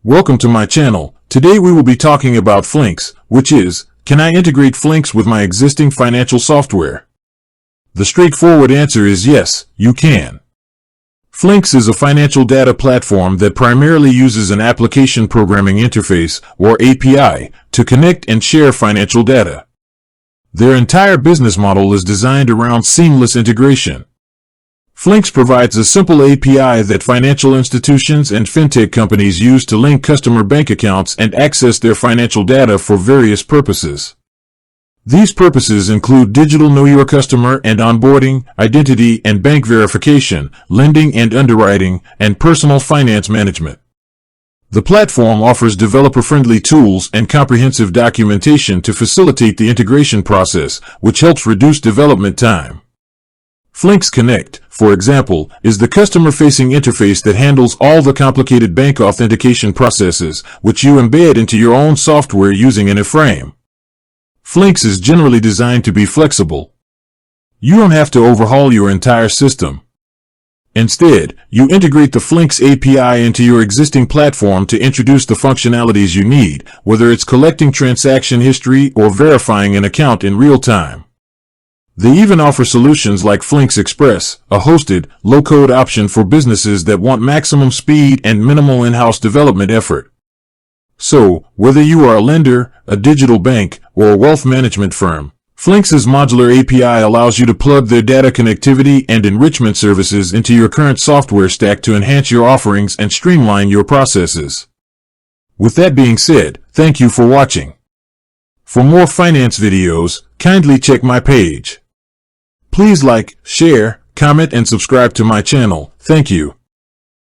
Welcome to my channel. Today we will be talking about Flinks, which is, can I integrate Flinks with my existing financial software? The straightforward answer is yes, you can. Flinks is a financial data platform that primarily uses an application programming interface, or API, to connect and share financial data. Their entire business model is designed around seamless integration. Flinks provides a simple API that financial institutions and fintech companies use to link customer bank accounts and access their financial data for various purposes. These purposes include digital Know Your Customer and onboarding, identity and bank verification, lending and underwriting, and personal finance management. The platform offers developer-friendly tools and comprehensive documentation to facilitate the integration process, which helps reduce development time. Flinks Connect, for example, is the customer-facing interface that handles all the complicated bank authentication processes, which you embed into your own software using an iframe. Flinks is generally designed to be flexible. You don't have to overhaul your entire system. Instead, you integrate the Flinks API into your existing platform to introduce the functionalities you need, whether it's collecting transaction history or verifying an account in real time. They even offer solutions like Flinks Express, a hosted, low-code option for businesses that want maximum speed and minimal in-house development effort. So, whether you are a lender, a digital bank, or a wealth management firm, Flinks' modular API allows you to plug their data connectivity and enrichment services into your current software stack to enhance your offerings and streamline your processes. With that being said, thank you for watching. For more finance videos, kindly check my page. Please like, share, comment, and subscribe to my channel. Thank you.